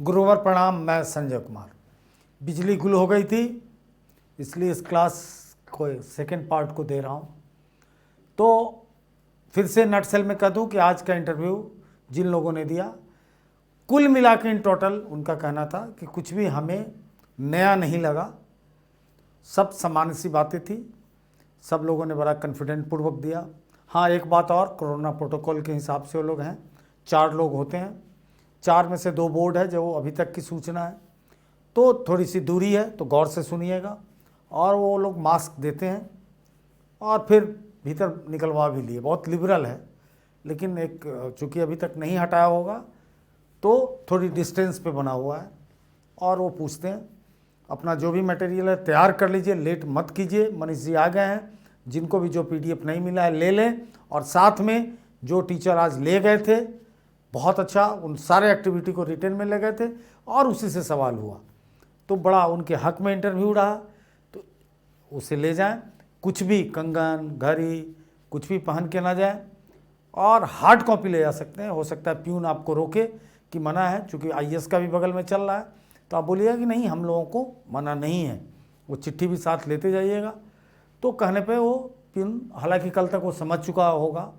गुरुवर प्रणाम। मैं संजय कुमार। बिजली गुल हो गई थी, इसलिए इस क्लास को सेकंड पार्ट को दे रहा हूँ। तो फिर से नटसेल में कह दूँ कि आज का इंटरव्यू जिन लोगों ने दिया, कुल मिला के इन टोटल उनका कहना था कि कुछ भी हमें नया नहीं लगा, सब सामान्य सी बातें थी। सब लोगों ने बड़ा कॉन्फिडेंट पूर्वक दिया। हाँ, एक बात और, कोरोना प्रोटोकॉल के हिसाब से वो लोग हैं, 4 लोग होते हैं, 4 में से 2 बोर्ड है जो अभी तक की सूचना है, तो थोड़ी सी दूरी है, तो गौर से सुनिएगा। और वो लोग मास्क देते हैं और फिर भीतर निकलवा भी लिए, बहुत लिबरल है। लेकिन एक चूँकि अभी तक नहीं हटाया होगा तो थोड़ी डिस्टेंस पे बना हुआ है। और वो पूछते हैं अपना जो भी मटेरियल है तैयार कर लीजिए, लेट मत कीजिए। मनीष जी आ गए हैं, जिनको भी जो PDF नहीं मिला है ले लें। और साथ में जो टीचर आज ले गए थे, बहुत अच्छा, उन सारे एक्टिविटी को रिटेन में ले गए थे और उसी से सवाल हुआ, तो बड़ा उनके हक में इंटरव्यू रहा, तो उसे ले जाएं। कुछ भी कंगन घड़ी कुछ भी पहन के ना जाए, और हार्ड कॉपी ले जा सकते हैं। हो सकता है प्यून आपको रोके कि मना है, चूँकि IAS का भी बगल में चल रहा है, तो आप बोलिएगा कि नहीं, हम लोगों को मना नहीं है। वो चिट्ठी भी साथ लेते जाइएगा। तो कहने पे वो प्यून, हालांकि कल तक वो समझ चुका होगा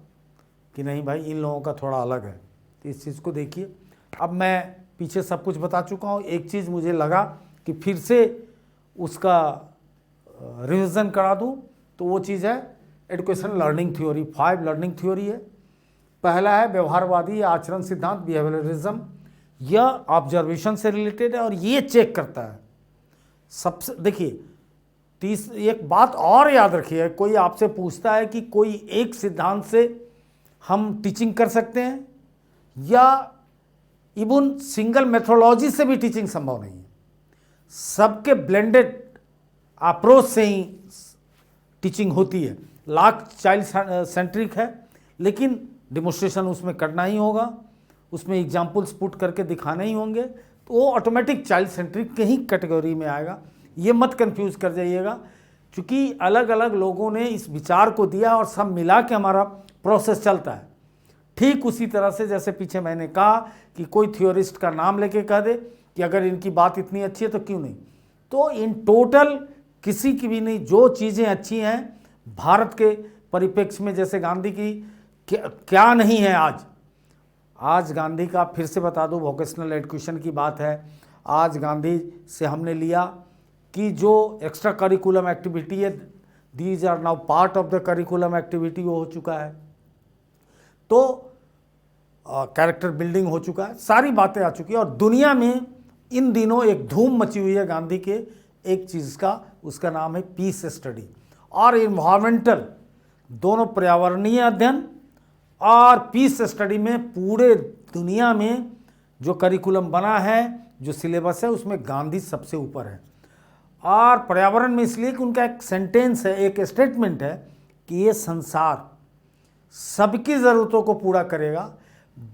कि नहीं भाई इन लोगों का थोड़ा अलग है, तो इस चीज़ को देखिए। अब मैं पीछे सब कुछ बता चुका हूँ। एक चीज़ मुझे लगा कि फिर से उसका रिविज़न करा दूँ, तो वो चीज़ है education learning theory. 5 learning theory है। पहला है व्यवहारवादी या आचरण सिद्धांत, बिहेवियरिज्म। यह ऑब्जर्वेशन से रिलेटेड है और ये चेक करता है सबसे। देखिए, एक बात और याद रखिए, कोई आपसे पूछता है कि कोई एक सिद्धांत से हम टीचिंग कर सकते हैं या इवन सिंगल मेथोडोलॉजी से भी टीचिंग संभव नहीं है। सबके ब्लेंडेड अप्रोच से ही टीचिंग होती है। लाख चाइल्ड सेंट्रिक है, लेकिन डिमोन्स्ट्रेशन उसमें करना ही होगा, उसमें एग्जाम्पल्स पुट करके दिखाने ही होंगे, तो वो ऑटोमेटिक चाइल्ड सेंट्रिक के ही कैटेगरी में आएगा। ये मत कंफ्यूज कर जाइएगा, क्योंकि अलग अलग लोगों ने इस विचार को दिया और सब मिला के हमारा प्रोसेस चलता है। ठीक उसी तरह से जैसे पीछे मैंने कहा कि कोई थ्योरिस्ट का नाम लेके कह दे कि अगर इनकी बात इतनी अच्छी है तो क्यों नहीं, तो इन टोटल किसी की भी नहीं। जो चीज़ें अच्छी हैं भारत के परिप्रेक्ष्य में, जैसे गांधी की क्या नहीं है आज गांधी का, फिर से बता दूं, वोकेशनल एजुकेशन की बात है। आज गांधी से हमने लिया कि जो एक्स्ट्रा करिकुलम एक्टिविटी है, these are now part of the curriculum activity, वो हो चुका है। तो कैरेक्टर बिल्डिंग हो चुका है, सारी बातें आ चुकी है। और दुनिया में इन दिनों एक धूम मची हुई है गांधी के एक चीज़ का, उसका नाम है पीस स्टडी और इन्वायरमेंटल, दोनों पर्यावरणीय अध्ययन और पीस स्टडी में पूरे दुनिया में जो करिकुलम बना है, जो सिलेबस है, उसमें गांधी सबसे ऊपर है। और पर्यावरण में इसलिए कि उनका एक सेंटेंस है, एक स्टेटमेंट है कि ये संसार सबकी ज़रूरतों को पूरा करेगा,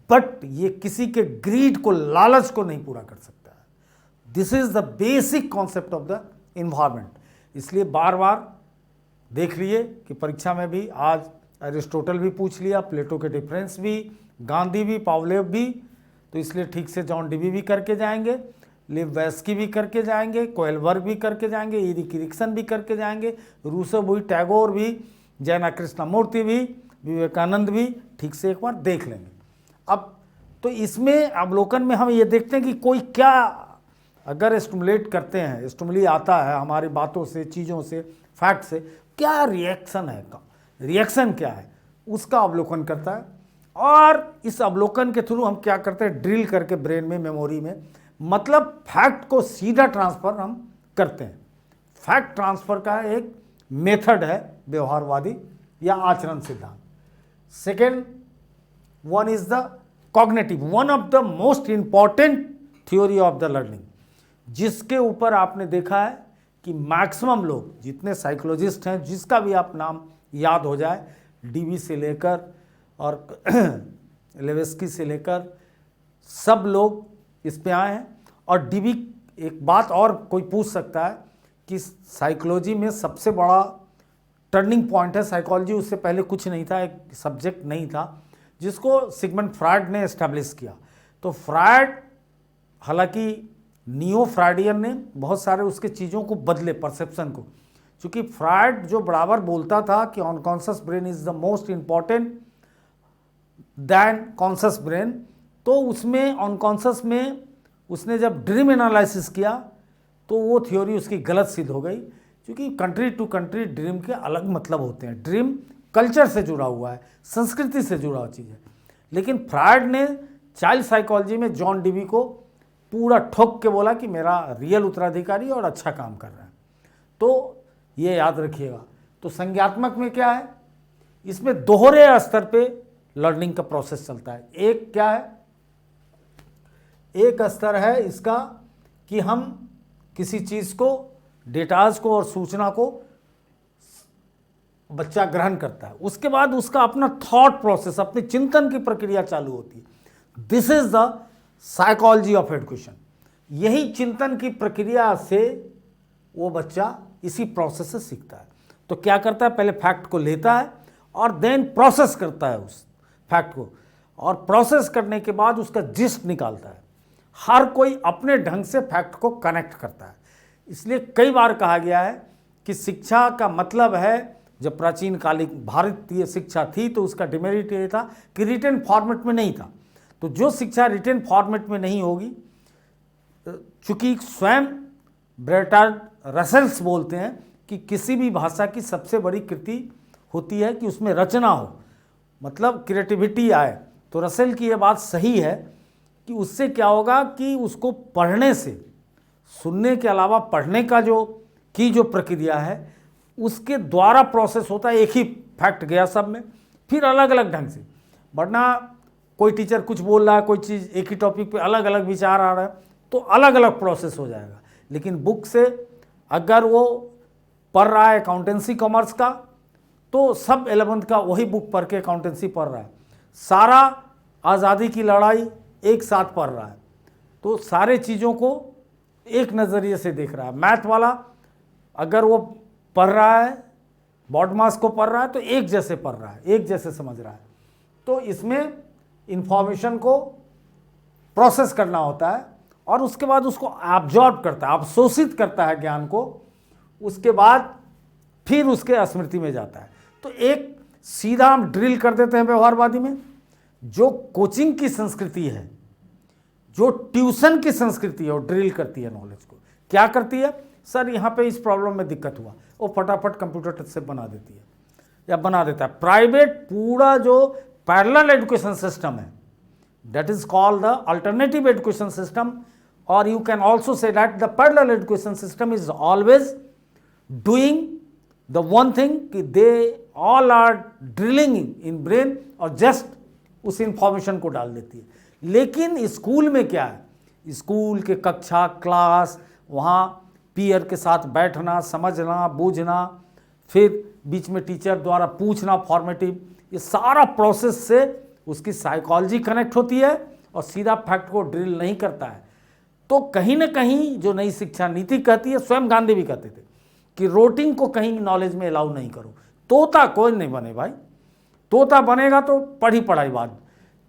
बट ये किसी के ग्रीड को, लालच को नहीं पूरा कर सकता है। This is the basic concept of the environment. इसलिए बार बार देख लिए कि परीक्षा में भी आज एरिस्टोटल भी पूछ लिया, प्लेटो के डिफरेंस भी, गांधी भी, पावलेव भी, तो इसलिए ठीक से जॉन डीवी भी करके जाएंगे, लिववैस्की भी करके जाएंगे, कोएलबर्ग भी करके जाएंगे, इरिक एरिक्सन भी करके जाएंगे, रूसो भी, टैगोर भी, जैना कृष्णमूर्ति भी, विवेकानंद भी ठीक से एक बार देख लेंगे। अब तो इसमें अवलोकन में हम ये देखते हैं कि कोई क्या अगर स्टिमुलेट करते हैं, स्टिमुली आता है हमारी बातों से, चीज़ों से, फैक्ट से, क्या रिएक्शन है, रिएक्शन क्या है, उसका अवलोकन करता है। और इस अवलोकन के थ्रू हम क्या करते हैं, ड्रिल करके ब्रेन में, मेमोरी में, मतलब फैक्ट को सीधा ट्रांसफ़र हम करते हैं। फैक्ट ट्रांसफ़र का एक मेथड है व्यवहारवादी या आचरण सिद्धांत। Second one is the cognitive, one of the most important theory of the learning, जिसके ऊपर आपने देखा है कि मैक्सिमम लोग, जितने साइकोलॉजिस्ट हैं, जिसका भी आप नाम याद हो जाए, डीवी से लेकर और लेवेस्की से लेकर, सब लोग इस पे आए हैं। और डीवी, एक बात और कोई पूछ सकता है कि साइकोलॉजी में सबसे बड़ा टर्निंग पॉइंट है साइकोलॉजी, उससे पहले कुछ नहीं था, एक सब्जेक्ट नहीं था, जिसको सिगमंड फ्रायड ने एस्टैब्लिश किया। तो फ्रायड हालांकि नियो फ्राइडियन ने बहुत सारे उसके चीज़ों को बदले, परसेप्शन को, क्योंकि फ्राइड जो बराबर बोलता था कि unconscious brain is the most important than conscious brain, तो उसमें अनकॉन्शियस में उसने जब ड्रीम एनालिसिस किया तो वो थ्योरी उसकी गलत सिद्ध हो गई, क्योंकि कंट्री टू कंट्री ड्रीम के अलग मतलब होते हैं। ड्रीम कल्चर से जुड़ा हुआ है, संस्कृति से जुड़ा हुआ चीज़ है। लेकिन फ्रायड ने चाइल्ड साइकोलॉजी में जॉन डीवी को पूरा ठोक के बोला कि मेरा रियल उत्तराधिकारी और अच्छा काम कर रहा है। तो ये याद रखिएगा। तो संज्ञात्मक में क्या है, इसमें दोहरे स्तर पे लर्निंग का प्रोसेस चलता है। एक क्या है, एक स्तर है इसका कि हम किसी चीज़ को, डेटाज को और सूचना को बच्चा ग्रहण करता है, उसके बाद उसका अपना थॉट प्रोसेस, अपनी चिंतन की प्रक्रिया चालू होती है। This is the psychology of education. यही चिंतन की प्रक्रिया से वो बच्चा इसी प्रोसेस से सीखता है। तो क्या करता है, पहले फैक्ट को लेता है और देन प्रोसेस करता है उस फैक्ट को, और प्रोसेस करने के बाद उसका जिस्ट निकालता है। हर कोई अपने ढंग से फैक्ट को कनेक्ट करता है। इसलिए कई बार कहा गया है कि शिक्षा का मतलब है, जब प्राचीन कालिक भारतीय शिक्षा थी तो उसका डिमेरिट ये था कि रिटन फॉर्मेट में नहीं था। तो जो शिक्षा रिटन फॉर्मेट में नहीं होगी, चूंकि स्वयं ब्रेटार्ड रसेल्स बोलते हैं कि किसी भी भाषा की सबसे बड़ी कृति होती है कि उसमें रचना हो, मतलब क्रिएटिविटी आए। तो रसेल की ये बात सही है कि उससे क्या होगा कि उसको पढ़ने से, सुनने के अलावा पढ़ने का जो प्रक्रिया है उसके द्वारा प्रोसेस होता है। एक ही फैक्ट गया सब में, फिर अलग अलग ढंग से, वरना कोई टीचर कुछ बोल रहा है, कोई चीज़ एक ही टॉपिक पे अलग अलग विचार आ रहा है तो अलग अलग प्रोसेस हो जाएगा। लेकिन बुक से अगर वो पढ़ रहा है अकाउंटेंसी कॉमर्स का, तो सब 11th का वही बुक पढ़ के अकाउंटेंसी पढ़ रहा है, सारा आज़ादी की लड़ाई एक साथ पढ़ रहा है, तो सारे चीज़ों को एक नज़रिए से देख रहा है। मैथ वाला अगर वो पढ़ रहा है, बॉड मास को पढ़ रहा है, तो एक जैसे पढ़ रहा है, एक जैसे समझ रहा है। तो इसमें इंफॉर्मेशन को प्रोसेस करना होता है और उसके बाद उसको एब्जॉर्ब करता है, अवशोषित करता है ज्ञान को, उसके बाद फिर उसके स्मृति में जाता है। तो एक सीधा हम ड्रिल कर देते हैं व्यवहारवादी में। जो कोचिंग की संस्कृति है, जो ट्यूशन की संस्कृति है, वो ड्रिल करती है नॉलेज को। क्या करती है, सर यहाँ पे इस प्रॉब्लम में दिक्कत हुआ, वो फटाफट कंप्यूटर से बना देती है या बना देता है। प्राइवेट पूरा जो पैरेलल एजुकेशन सिस्टम है, that is called the alternative education system, और you can also say that the parallel education system is always doing the one thing कि they all are drilling in brain और just उस information को डाल देती है। लेकिन स्कूल में क्या है, स्कूल के कक्षा, क्लास, वहाँ पीयर के साथ बैठना, समझना, बूझना, फिर बीच में टीचर द्वारा पूछना फॉर्मेटिव, ये सारा प्रोसेस से उसकी साइकोलॉजी कनेक्ट होती है और सीधा फैक्ट को ड्रिल नहीं करता है। तो कहीं ना कहीं जो नई शिक्षा नीति कहती है, स्वयं गांधी भी कहते थे कि रोटिंग को कहीं नॉलेज में अलाउ नहीं करो। तोता कोई नहीं बने भाई, तोता बनेगा तो पढ़ी पढ़ाई बाद।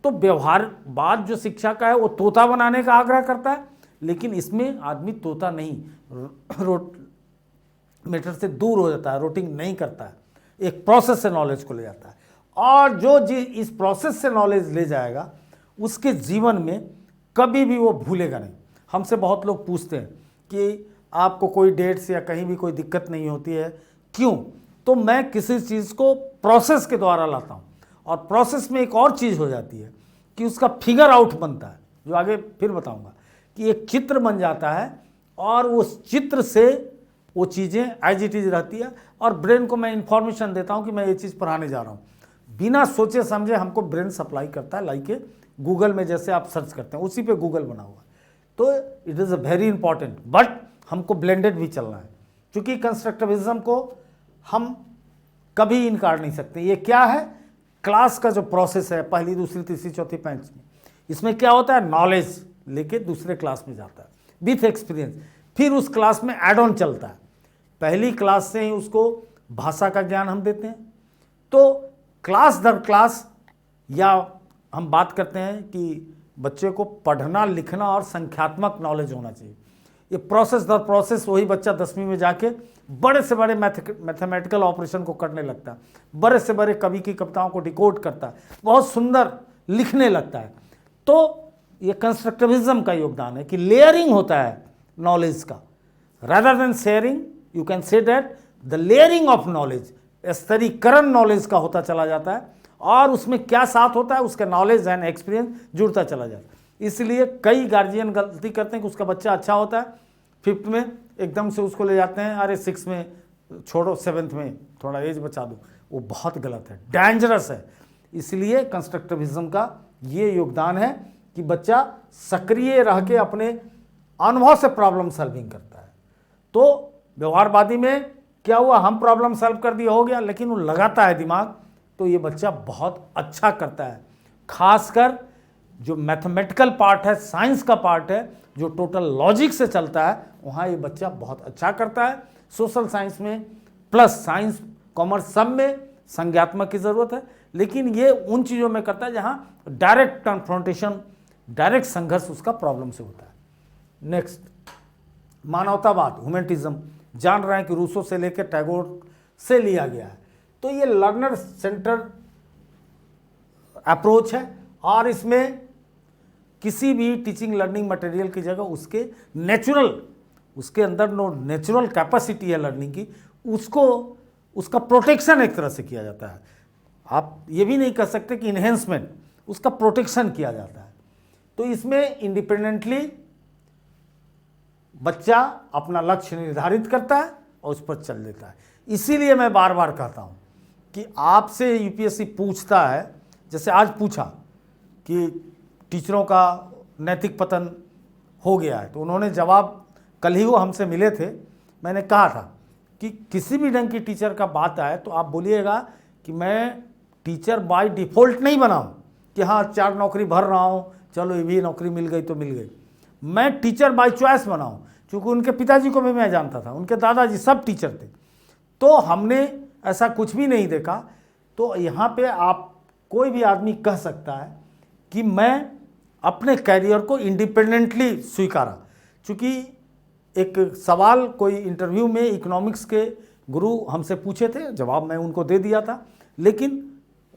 तो व्यवहारवाद जो शिक्षा का है वो तोता बनाने का आग्रह करता है, लेकिन इसमें आदमी तोता नहीं, मैटर से दूर हो जाता है, रोटिंग नहीं करता है, एक प्रोसेस से नॉलेज को ले जाता है। और जो इस प्रोसेस से नॉलेज ले जाएगा उसके जीवन में कभी भी वो भूलेगा नहीं। हमसे बहुत लोग पूछते हैं कि आपको कोई डेट्स या कहीं भी कोई दिक्कत नहीं होती है, क्यों? तो मैं किसी चीज़ को प्रोसेस के द्वारा लाता हूँ, और प्रोसेस में एक और चीज़ हो जाती है कि उसका फिगर आउट बनता है, जो आगे फिर बताऊँगा, कि एक चित्र बन जाता है और उस चित्र से वो चीज़ें एज इट इज रहती है, और ब्रेन को मैं इंफॉर्मेशन देता हूँ कि मैं ये चीज़ पढ़ाने जा रहा हूँ। बिना सोचे समझे हमको ब्रेन सप्लाई करता है, लाइक गूगल में जैसे आप सर्च करते हैं उसी पे गूगल बना हुआ है। तो it is a very important, but हमको ब्लेंडेड भी चलना है, क्योंकि कंस्ट्रक्टिविज्म को हम कभी इनकार नहीं सकते। ये क्या है, क्लास का जो प्रोसेस है, पहली, दूसरी, तीसरी, चौथी, पांचवी, इसमें क्या होता है, नॉलेज लेके दूसरे क्लास में जाता है विथ एक्सपीरियंस, फिर उस क्लास में एड ऑन चलता है। पहली क्लास से ही उसको भाषा का ज्ञान हम देते हैं। तो क्लास दर क्लास, या हम बात करते हैं कि बच्चे को पढ़ना लिखना और संख्यात्मक नॉलेज होना चाहिए। ये प्रोसेस दर प्रोसेस वही बच्चा 10वीं में जाके बड़े से बड़े मैथमेटिकल ऑपरेशन को करने लगता है, बड़े से बड़े कवि की कविताओं को डिकोड करता है, बहुत सुंदर लिखने लगता है। तो ये कंस्ट्रक्टिविज्म का योगदान है कि लेयरिंग होता है नॉलेज का, rather than sharing. You can say that the layering of knowledge, स्तरीकरण नॉलेज का होता चला जाता है, और उसमें क्या साथ होता है, उसका नॉलेज एंड एक्सपीरियंस जुड़ता चला जाता है। इसलिए कई गार्जियन गलती करते हैं कि उसका बच्चा अच्छा होता है, 5th में एकदम से उसको ले जाते हैं, अरे 6 में छोड़ो, 7th में थोड़ा एज बचा दो। वो बहुत गलत है, डेंजरस है। इसलिए कंस्ट्रक्टिविज्म का ये योगदान है कि बच्चा सक्रिय रह के अपने अनुभव से प्रॉब्लम सॉल्विंग करता है। तो व्यवहारवादी में क्या हुआ, हम प्रॉब्लम सॉल्व कर दिया हो गया, लेकिन वो लगाता है दिमाग, तो ये बच्चा बहुत अच्छा करता है। खासकर जो मैथमेटिकल पार्ट है, साइंस का पार्ट है, जो टोटल लॉजिक से चलता है, वहाँ ये बच्चा बहुत अच्छा करता है। सोशल साइंस में प्लस साइंस कॉमर्स सब में संज्ञात्मक की ज़रूरत है, लेकिन ये उन चीज़ों में करता है जहाँ डायरेक्ट कन्फ्रंटेशन, डायरेक्ट संघर्ष उसका प्रॉब्लम से होता है। नेक्स्ट, मानवतावाद, ह्यूमैनिटिज्म, जान रहे हैं कि रूसो से लेकर टैगोर से लिया गया है। तो ये लर्नर सेंटर अप्रोच है, और इसमें किसी भी टीचिंग लर्निंग मटेरियल की जगह उसके नेचुरल, उसके अंदर नो नेचुरल कैपेसिटी है लर्निंग की, उसको उसका प्रोटेक्शन एक तरह से किया जाता है। आप ये भी नहीं कह सकते कि इन्हेंसमेंट, उसका प्रोटेक्शन किया जाता है। तो इसमें इंडिपेंडेंटली बच्चा अपना लक्ष्य निर्धारित करता है और उस पर चल देता है। इसीलिए मैं बार बार कहता हूँ कि आपसे यूपीएससी पूछता है, जैसे आज पूछा कि टीचरों का नैतिक पतन हो गया है, तो उन्होंने जवाब, कल ही वो हमसे मिले थे, मैंने कहा था कि किसी भी ढंग की टीचर का बात आए तो आप बोलिएगा कि मैं टीचर बाय डिफ़ॉल्ट नहीं बनाऊँ कि हाँ 4 नौकरी भर रहा हूँ, चलो ये भी नौकरी मिल गई तो मिल गई। मैं टीचर बाय चॉइस बनाऊँ, क्योंकि उनके पिताजी को भी मैं जानता था, उनके दादाजी सब टीचर थे, तो हमने ऐसा कुछ भी नहीं देखा। तो यहाँ पे आप कोई भी आदमी कह सकता है कि मैं अपने कैरियर को इंडिपेंडेंटली स्वीकारा। चूँकि एक सवाल कोई इंटरव्यू में इकोनॉमिक्स के गुरु हमसे पूछे थे, जवाब मैं उनको दे दिया था, लेकिन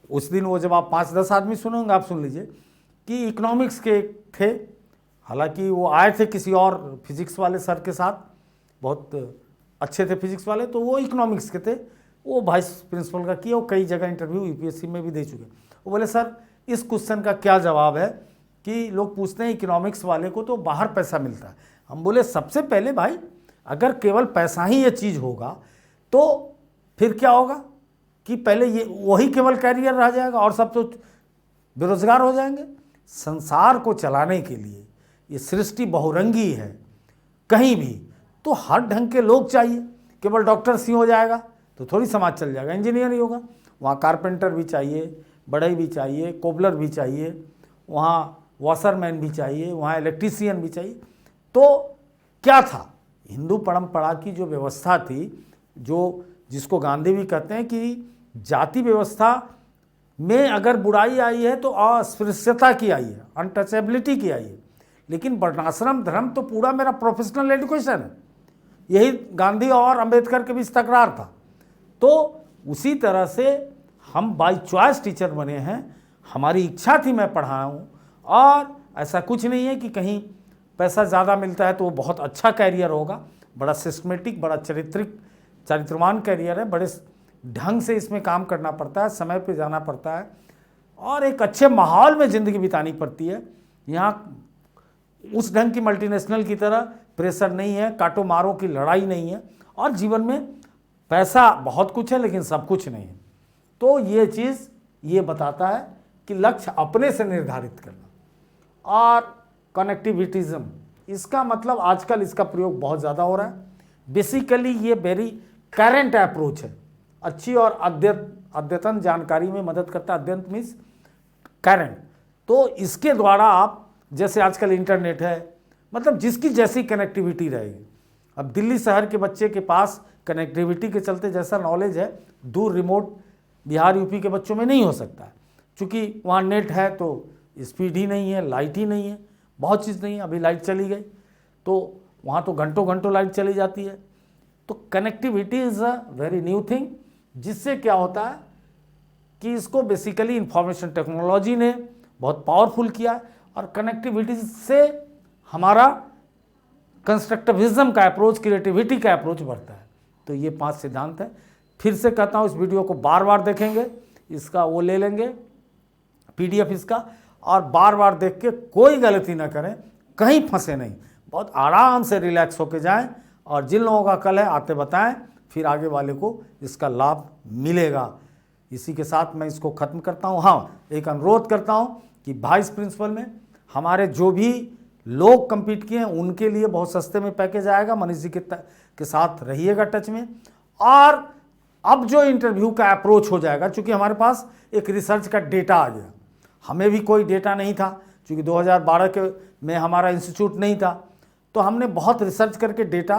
उस दिन वो जवाब 5-10 आदमी सुनेंगे, आप सुन लीजिए, कि इकोनॉमिक्स के थे, हालांकि वो आए थे किसी और फिजिक्स वाले सर के साथ, बहुत अच्छे थे फिजिक्स वाले, तो वो इकोनॉमिक्स के थे, वो वाइस प्रिंसिपल का किया, वो कई जगह इंटरव्यू यूपीएससी में भी दे चुके। वो बोले सर इस क्वेश्चन का क्या जवाब है कि लोग पूछते हैं इकोनॉमिक्स वाले को तो बाहर पैसा मिलता है। हम बोले सबसे पहले भाई, अगर केवल पैसा ही ये चीज़ होगा तो फिर क्या होगा कि पहले ये वही केवल कैरियर रह जाएगा और सब तो बेरोजगार हो जाएंगे। संसार को चलाने के लिए ये सृष्टि बहुरंगी है, कहीं भी तो हर ढंग के लोग चाहिए। केवल डॉक्टर सी हो जाएगा तो थोड़ी समाज चल जाएगा, इंजीनियर ही होगा, वहाँ कारपेंटर भी चाहिए, बढ़ई भी चाहिए, कोबलर भी चाहिए, वहाँ वॉशरमैन भी चाहिए, वहाँ इलेक्ट्रीशियन भी चाहिए। तो क्या था, हिंदू परंपरा की जो व्यवस्था थी, जो जिसको गांधी भी कहते हैं कि जाति व्यवस्था में अगर बुराई आई है तो अस्पृश्यता की आई है, अनटचेबिलिटी की आई है, लेकिन वर्णाश्रम धर्म तो पूरा मेरा प्रोफेशनल एजुकेशन है। यही गांधी और अंबेडकर के बीच तकरार था। तो उसी तरह से हम बाय चॉइस टीचर बने हैं, हमारी इच्छा थी मैं पढ़ाऊँ, और ऐसा कुछ नहीं है कि कहीं पैसा ज़्यादा मिलता है तो वो बहुत अच्छा कैरियर होगा। बड़ा सिस्टमेटिक, बड़ा चरित्रवान कैरियर है, बड़े ढंग से इसमें काम करना पड़ता है, समय पे जाना पड़ता है और एक अच्छे माहौल में ज़िंदगी बितानी पड़ती है। यहाँ उस ढंग की मल्टीनेशनल की तरह प्रेशर नहीं है, काटो मारो की लड़ाई नहीं है, और जीवन में पैसा बहुत कुछ है लेकिन सब कुछ नहीं है। तो ये चीज़ ये बताता है कि लक्ष्य अपने से निर्धारित करना। और कनेक्टिविटिज्म, इसका मतलब आजकल इसका प्रयोग बहुत ज़्यादा हो रहा है। बेसिकली ये वेरी करेंट अप्रोच है, अच्छी और अद्यतन जानकारी में मदद करता है। अद्यतन मीन्स करेंट। तो इसके द्वारा आप, जैसे आजकल इंटरनेट है, मतलब जिसकी जैसी कनेक्टिविटी रहेगी। अब दिल्ली शहर के बच्चे के पास कनेक्टिविटी के चलते जैसा नॉलेज है, दूर रिमोट बिहार यूपी के बच्चों में नहीं हो सकता, क्योंकि वहाँ नेट है तो स्पीड ही नहीं है, लाइट ही नहीं है, बहुत चीज़ नहीं है। अभी लाइट चली गई तो वहाँ तो घंटों घंटों लाइट चली जाती है। तो connectivity is a very new thing, जिससे क्या होता है कि इसको बेसिकली इंफॉर्मेशन टेक्नोलॉजी ने बहुत पावरफुल किया, और कनेक्टिविटी से हमारा कंस्ट्रक्टिविज्म का अप्रोच, क्रिएटिविटी का अप्रोच बढ़ता है। तो ये 5 सिद्धांत है। फिर से कहता हूँ, इस वीडियो को बार बार देखेंगे, इसका वो ले लेंगे PDF इसका, और बार बार देख के कोई गलती ना करें, कहीं फंसे नहीं, बहुत आराम से रिलैक्स होके जाएं, और जिन लोगों का कल है आते बताएं, फिर आगे वाले को इसका लाभ मिलेगा। इसी के साथ मैं इसको ख़त्म करता हूँ। हाँ, एक अनुरोध करता हूँ कि वाइस प्रिंसिपल में हमारे जो भी लोग compete किए हैं उनके लिए बहुत सस्ते में पैकेज आएगा। मनीष जी के साथ रहिएगा टच में। और अब जो इंटरव्यू का अप्रोच हो जाएगा, चूँकि हमारे पास एक रिसर्च का डेटा आ गया, हमें भी कोई डेटा नहीं था, चूँकि 2012 के में हमारा इंस्टीट्यूट नहीं था, तो हमने बहुत रिसर्च करके डेटा,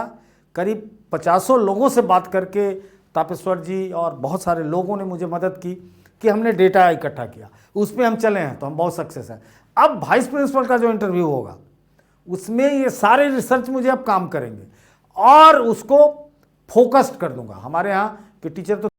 करीब 50 लोगों से बात करके, तापेश्वर जी और बहुत सारे लोगों ने मुझे मदद की कि हमने डेटा इकट्ठा किया, उस पर हम चले हैं, तो हम बहुत सक्सेस हैं। अब वाइस प्रिंसिपल का जो इंटरव्यू होगा उसमें ये सारे रिसर्च मुझे अब काम करेंगे, और उसको फोकस्ड कर दूंगा। हमारे यहाँ के टीचर तो